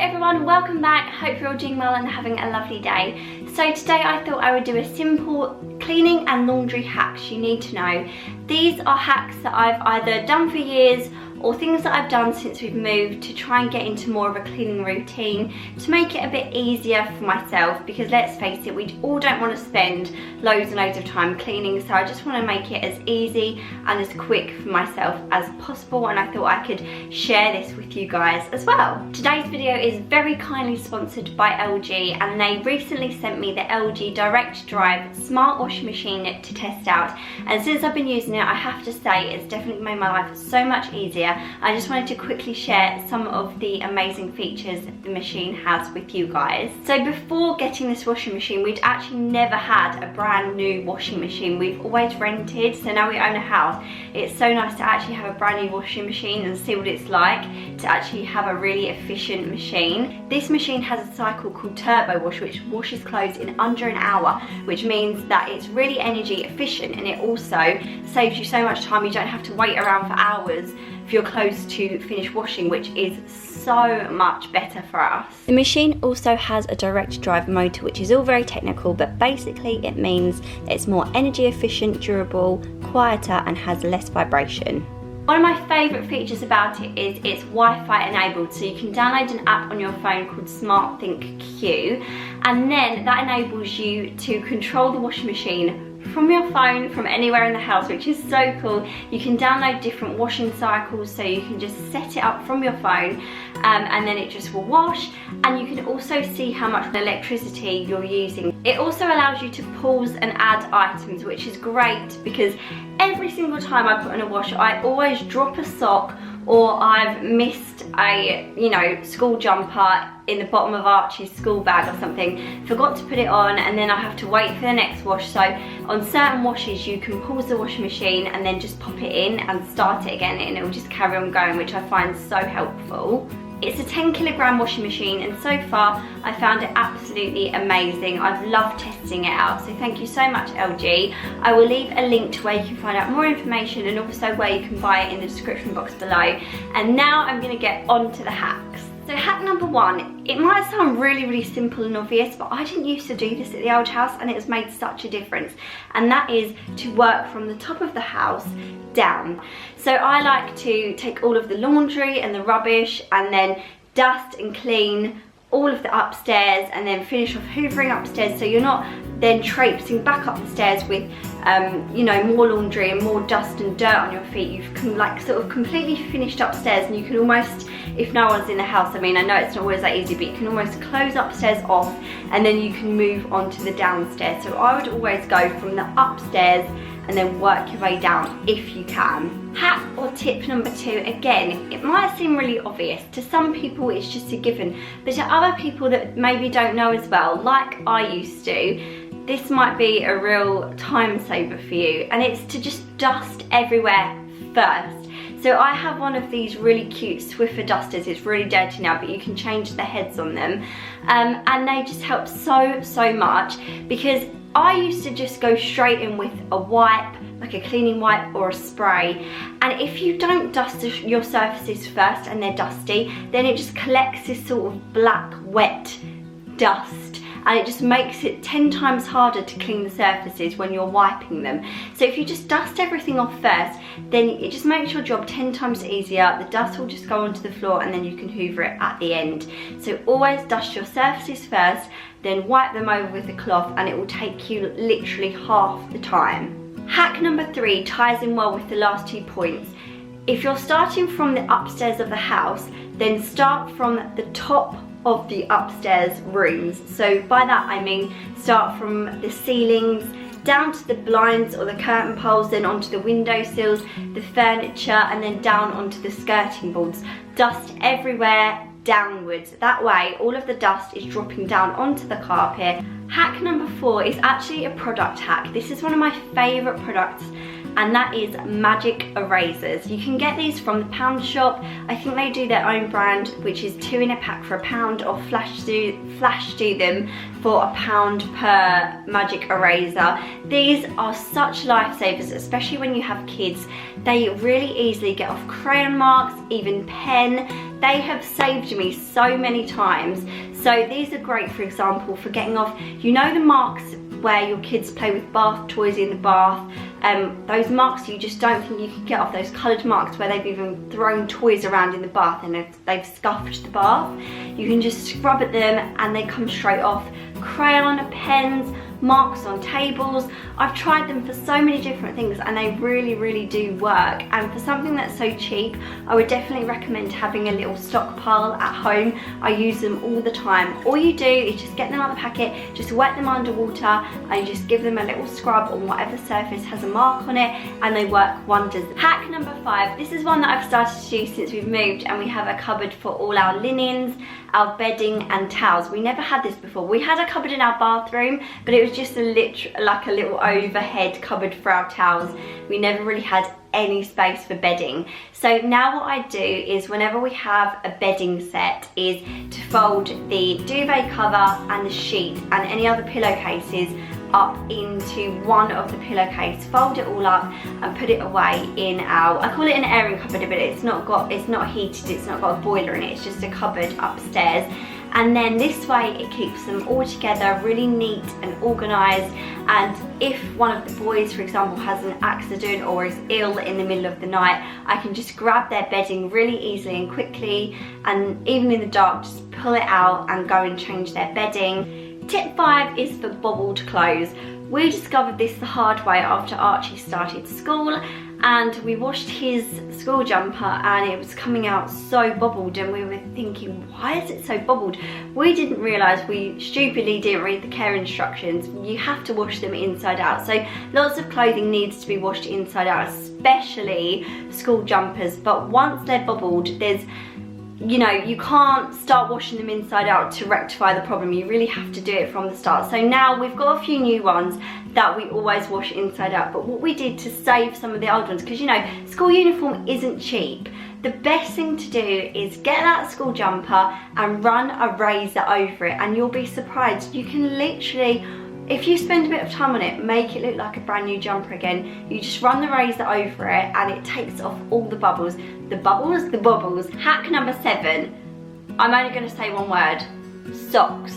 everyone, welcome back. Hope you're all doing well and having a lovely day. So today I thought I would do a simple cleaning and laundry hacks you need to know. These are hacks that I've either done for years or things that I've done since we've moved to try and get into more of a cleaning routine to make it a bit easier for myself, because let's face it, we all don't want to spend loads and loads of time cleaning, so I just want to make it as easy and as quick for myself as possible, and I thought I could share this with you guys as well. Today's video is very kindly sponsored by LG, and they recently sent me the LG Direct Drive Smart Washing Machine to test out, and since I've been using it, I have to say it's definitely made my life so much easier. I just wanted to quickly share some of the amazing features the machine has with you guys. So before getting this washing machine, we'd actually never had a brand new washing machine. We've always rented, so now we own a house. It's so nice to actually have a brand new washing machine and see what it's like to actually have a really efficient machine. This machine has a cycle called Turbo Wash, which washes clothes in under an hour, which means that it's really energy efficient, and it also saves you so much time. You don't have to wait around for hours for your clothes to finish washing, which is so much better for us. The machine also has a direct drive motor, which is all very technical, but basically it means that it's more energy efficient, durable, quieter, and has less vibration. One of my favourite features about it is it's Wi-Fi enabled, so you can download an app on your phone called SmartThink Q, and then that enables you to control the washing machine from your phone, from anywhere in the house, which is so cool. You can download different washing cycles, so you can just set it up from your phone, and then it just will wash, and you can also see how much electricity you're using. It also allows you to pause and add items, which is great because every single time I put in a wash, I always drop a sock, or I've missed a school jumper in the bottom of Archie's school bag or something, forgot to put it on, and then I have to wait for the next wash. So on certain washes you can pause the washing machine and then just pop it in and start it again, and it will just carry on going, which I find so helpful. It's a 10kg washing machine, and so far I found it absolutely amazing. I've loved testing it out, so thank you so much, LG. I will leave a link to where you can find out more information and also where you can buy it in the description box below. And now I'm going to get on to the hacks. So hack number one, it might sound really simple and obvious, but I didn't used to do this at the old house and it has made such a difference, and that is to work from the top of the house down. So I like to take all of the laundry and the rubbish and then dust and clean all of the upstairs, and then finish off hoovering upstairs, so you're not then traipsing back up the stairs with more laundry and more dust and dirt on your feet. You've sort of completely finished upstairs, and you can almost, if no one's in the house, I mean, I know it's not always that easy, but you can almost close upstairs off and then you can move on to the downstairs. So I would always go from the upstairs and then work your way down if you can. Hack or tip number two, again, it might seem really obvious. To some people it's just a given, but to other people that maybe don't know as well, like I used to, this might be a real time saver for you, and it's to just dust everywhere first. So I have one of these really cute Swiffer dusters. It's really dirty now, but you can change the heads on them, and they just help so much, because I used to just go straight in with a wipe, like a cleaning wipe or a spray, and if you don't dust your surfaces first and they're dusty, then it just collects this sort of black wet dust, and it just makes it 10 times harder to clean the surfaces when you're wiping them. So if you just dust everything off first, then it just makes your job 10 times easier. The dust will just go onto the floor and then you can hoover it at the end. So always dust your surfaces first, then wipe them over with a cloth, and it will take you literally half the time. Hack number three ties in well with the last 2 points. If you're starting from the upstairs of the house, then start from the top of the upstairs rooms. So by that I mean start from the ceilings down to the blinds or the curtain poles, then onto the windowsills, the furniture, and then down onto the skirting boards. Dust everywhere downwards. That way all of the dust is dropping down onto the carpet. Hack number four is actually a product hack. This is one of my favourite products, and that is magic erasers. You can get these from the pound shop. I think they do their own brand, which is 2 in a pack for £1, or flash do them for £1 per magic eraser. These are such lifesavers, especially when you have kids. They really easily get off crayon marks, even pen. they have saved me so many times. So these are great, for example, for getting off, you know, the marks where your kids play with bath toys in the bath, those marks you just don't think you can get off, those coloured marks where they've even thrown toys around in the bath and they've scuffed the bath. You can just scrub at them and they come straight off. Crayon, pens, marks on tables. I've tried them for so many different things and they really, really do work. And for something that's so cheap, I would definitely recommend having a little stockpile at home. I use them all the time. All you do is just get them out of the packet, just wet them underwater and you just give them a little scrub on whatever surface has a mark on it and they work wonders. Hack number 5. This is one that I've started to do since we've moved and we have a cupboard for all our linens, our bedding and towels. We never had this before. We had a cupboard in our bathroom, but it was just like a little overhead cupboard for our towels. We never really had any space for bedding. So now what I do is whenever we have a bedding set is to fold the duvet cover and the sheet and any other pillowcases up into one of the pillowcase, fold it all up and put it away in our, I call it an airing cupboard, but it's not heated, it's not got a boiler in it, it's just a cupboard upstairs. And then this way it keeps them all together, really neat and organised. And if one of the boys, for example, has an accident or is ill in the middle of the night, I can just grab their bedding really easily and quickly, and even in the dark, just pull it out and go and change their bedding. Tip 5 is for bobbled clothes. We discovered this the hard way after Archie started school, and we washed his school jumper and it was coming out so bobbled and we were thinking, why is it so bobbled? We didn't realise, we stupidly didn't read the care instructions. You have to wash them inside out. So lots of clothing needs to be washed inside out, especially school jumpers. But once they're bobbled, there's, you know, you can't start washing them inside out to rectify the problem. You really have to do it from the start. So now we've got a few new ones that we always wash inside out. But what we did to save some of the old ones, because you know, school uniform isn't cheap, the best thing to do is get that school jumper and run a razor over it, and you'll be surprised. You can literally, if you spend a bit of time on it, make it look like a brand new jumper again. You just run the razor over it and it takes off all the bubbles. The bubbles, the bubbles. Hack number 7, I'm only going to say one word: socks.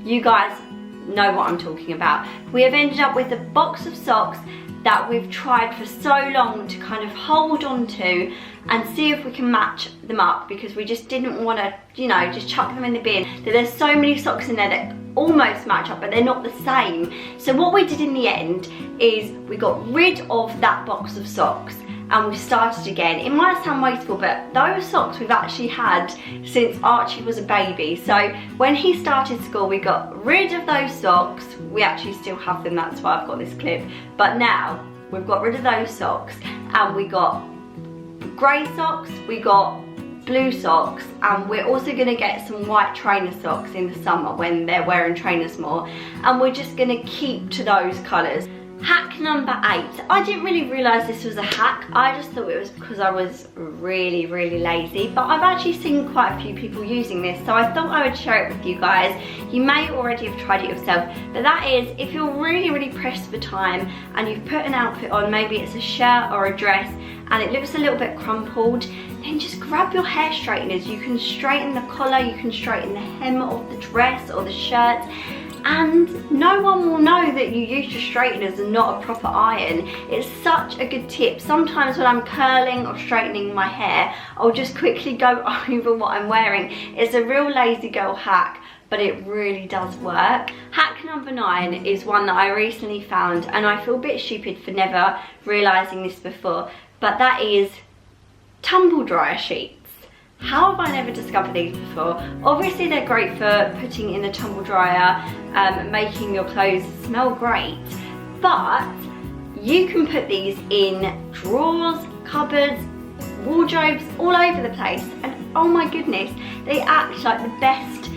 You guys know what I'm talking about. We have ended up with a box of socks that we've tried for so long to kind of hold on to and see if we can match them up, because we just didn't want to, you know, just chuck them in the bin. There's so many socks in there that almost match up, but they're not the same. So what we did in the end is we got rid of that box of socks and we started again. It might sound wasteful, but those socks we've actually had since Archie was a baby. So when he started school, we got rid of those socks. We actually still have them, that's why I've got this clip. But now we've got rid of those socks and we got grey socks, we got blue socks, and we're also going to get some white trainer socks in the summer when they're wearing trainers more, and we're just going to keep to those colours. Hack number 8. I didn't really realise this was a hack. I just thought it was because I was really, really lazy, but I've actually seen quite a few people using this, so I thought I would share it with you guys. You may already have tried it yourself, but that is, if you're really, really pressed for time and you've put an outfit on, maybe it's a shirt or a dress, and it looks a little bit crumpled, then just grab your hair straighteners. You can straighten the collar, you can straighten the hem of the dress or the shirt, and no one will know that you used your straighteners and not a proper iron. It's such a good tip. Sometimes when I'm curling or straightening my hair, I'll just quickly go over what I'm wearing. It's a real lazy girl hack, but it really does work. Hack number 9 is one that I recently found, and I feel a bit stupid for never realising this before, but that is tumble dryer sheets. How have I never discovered these before? Obviously they're great for putting in the tumble dryer, making your clothes smell great, but you can put these in drawers, cupboards, wardrobes, all over the place, and oh my goodness, they act like the best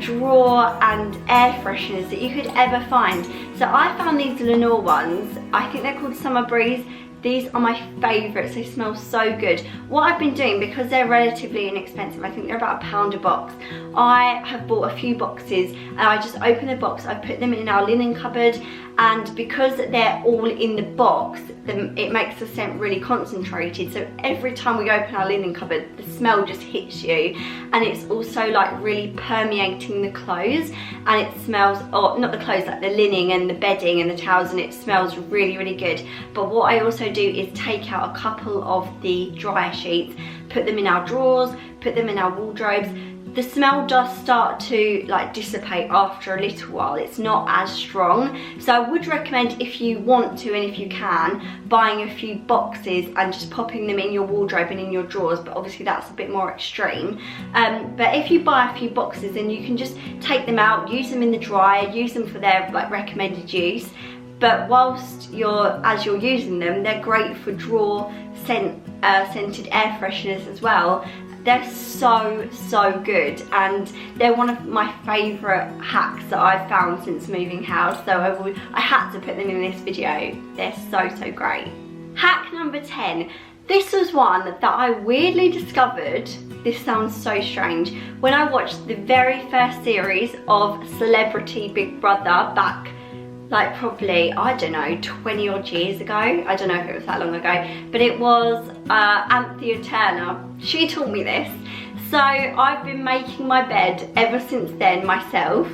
drawer and air fresheners that you could ever find. So I found these Lenore ones. I think they're called Summer Breeze. These are my favourites, they smell so good. What I've been doing, because they're relatively inexpensive, I think they're about £1 a box, I have bought a few boxes and I just open the box, I put them in our linen cupboard, and because they're all in the box, it makes the scent really concentrated, so every time we open our linen cupboard the smell just hits you, and it's also like really permeating the clothes, and it smells, or not the clothes, like the linen and the bedding and the towels, and it smells really, really good. But what I also do is take out a couple of the dryer sheets, put them in our drawers, put them in our wardrobes. The smell does start to like dissipate after a little while. It's not as strong. So I would recommend, if you want to and if you can, buying a few boxes and just popping them in your wardrobe and in your drawers, but obviously that's a bit more extreme. But if you buy a few boxes, then you can just take them out, use them in the dryer, use them for their like recommended use. But as you're using them, they're great for drawer scented air fresheners as well. They're so good, and they're one of my favourite hacks that I've found since moving house, so I had to put them in this video. They're so great. Hack number 10. This was one that I weirdly discovered, this sounds so strange, when I watched the very first series of Celebrity Big Brother back, like probably, I don't know, 20 odd years ago. I don't know if it was that long ago, but it was Anthea Turner. She taught me this. So I've been making my bed ever since then myself,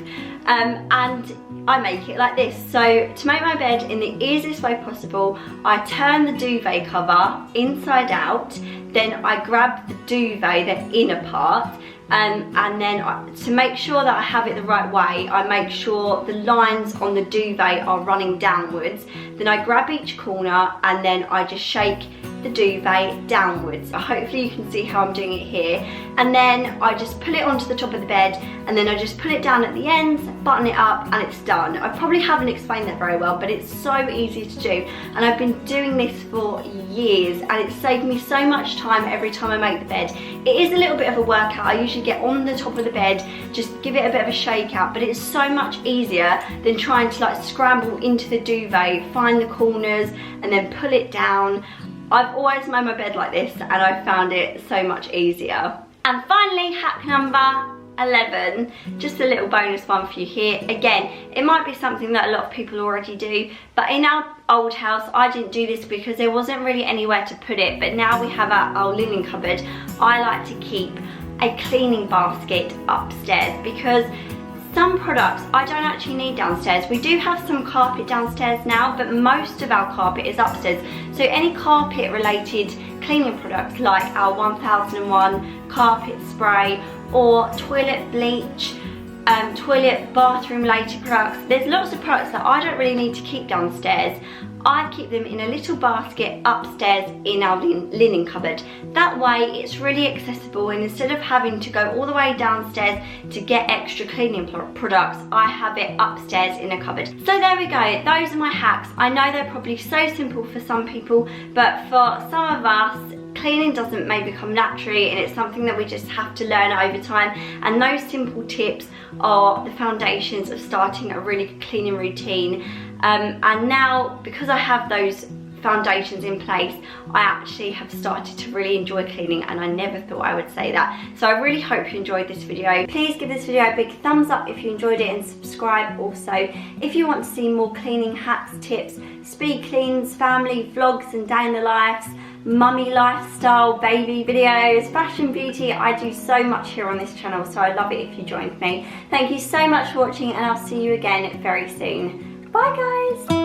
and I make it like this. So to make my bed in the easiest way possible, I turn the duvet cover inside out, then I grab the duvet, the inner part, and then to make sure that I have it the right way, I make sure the lines on the duvet are running downwards. Then I grab each corner and then I just shake the duvet downwards. So hopefully you can see how I'm doing it here. And then I just pull it onto the top of the bed, and then I just pull it down at the ends, button it up, and it's done. I probably haven't explained that very well, but it's so easy to do, and I've been doing this for years, and it's saved me so much time every time I make the bed. It is a little bit of a workout. I usually get on the top of the bed, just give it a bit of a shake out, but it's so much easier than trying to like scramble into the duvet, find the corners, and then pull it down. I've always made my bed like this, and I've found it so much easier. And finally, hack number 11, just a little bonus one for you here. Again, it might be something that a lot of people already do, but in our old house I didn't do this because there wasn't really anywhere to put it, but now we have our linen cupboard. I like to keep a cleaning basket upstairs, because some products I don't actually need downstairs. We do have some carpet downstairs now, but most of our carpet is upstairs. So any carpet related cleaning products like our 1001 carpet spray or toilet bleach, toilet bathroom related products, there's lots of products that I don't really need to keep downstairs. I keep them in a little basket upstairs in our linen cupboard. That way it's really accessible, and instead of having to go all the way downstairs to get extra cleaning products, I have it upstairs in a cupboard. So there we go, those are my hacks. I know they're probably so simple for some people, but for some of us, cleaning doesn't maybe come naturally, and it's something that we just have to learn over time, and those simple tips are the foundations of starting a really good cleaning routine. And now, because I have those foundations in place, I actually have started to really enjoy cleaning, and I never thought I would say that. So I really hope you enjoyed this video. Please give this video a big thumbs up if you enjoyed it, and subscribe also if you want to see more cleaning hacks, tips, speed cleans, family vlogs and day in the lives, mummy lifestyle, baby videos, fashion, beauty. I do so much here on this channel, so I love it if you joined me. Thank you so much for watching, and I'll see you again very soon. Bye guys!